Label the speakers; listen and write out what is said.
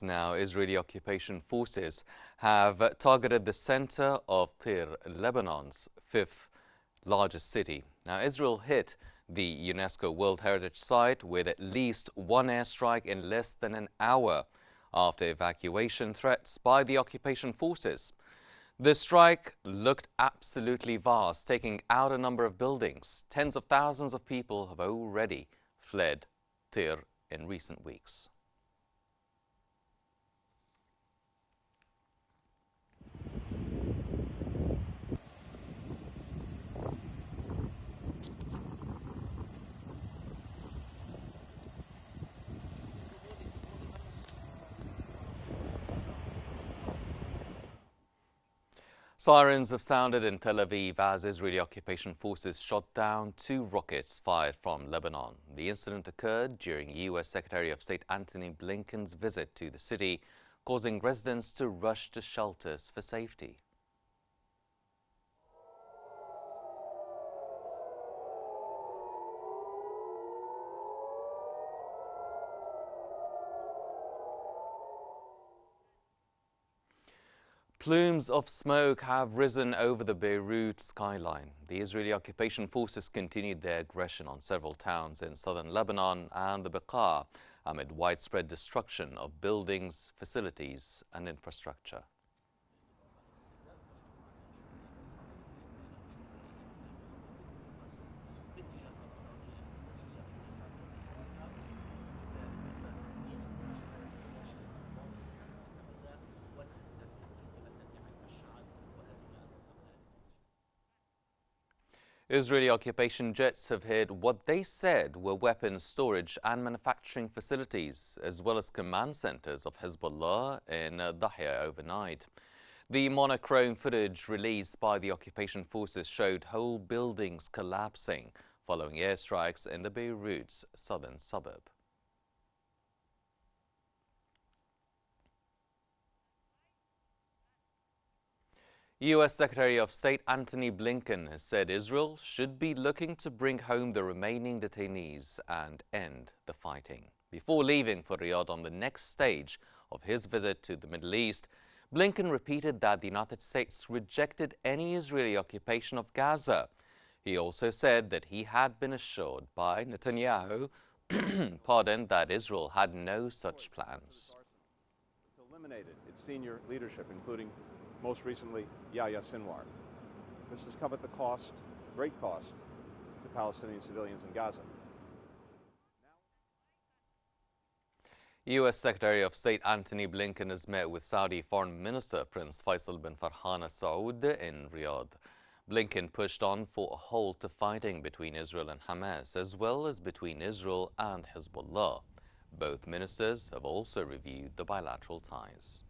Speaker 1: Now, Israeli occupation forces have targeted the center of Tyre, Lebanon's fifth largest city. Now, Israel hit the UNESCO World Heritage Site with at least one airstrike in less than an hour after evacuation threats by the occupation forces. The strike looked absolutely vast, taking out a number of buildings. Tens of thousands of people have already fled Tyre in recent weeks. Sirens have sounded in Tel Aviv as Israeli occupation forces shot down 2 rockets fired from Lebanon. The incident occurred during U.S. Secretary of State Antony Blinken's visit to the city, causing residents to rush to shelters for safety. Plumes of smoke have risen over the Beirut skyline. The Israeli occupation forces continued their aggression on several towns in southern Lebanon and the Bekaa amid widespread destruction of buildings, facilities and infrastructure. Israeli occupation jets have hit what they said were weapons storage and manufacturing facilities, as well as command centers of Hezbollah in Tyre overnight. The monochrome footage released by the occupation forces showed whole buildings collapsing following airstrikes in the Beirut's southern suburb. U.S. Secretary of State Antony Blinken has said Israel should be looking to bring home the remaining detainees and end the fighting. Before leaving for Riyadh on the next stage of his visit to the Middle East, Blinken repeated that the United States rejected any Israeli occupation of Gaza. He also said that he had been assured by Netanyahu that Israel had no such plans.
Speaker 2: It's eliminated its senior leadership, including most recently Yahya Sinwar. This has come at the cost, great cost, to Palestinian civilians in Gaza.
Speaker 1: U.S. Secretary of State Antony Blinken has met with Saudi Foreign Minister Prince Faisal bin Farhan Al Saud in Riyadh. Blinken pushed on for a halt to fighting between Israel and Hamas, as well as between Israel and Hezbollah. Both ministers have also reviewed the bilateral ties.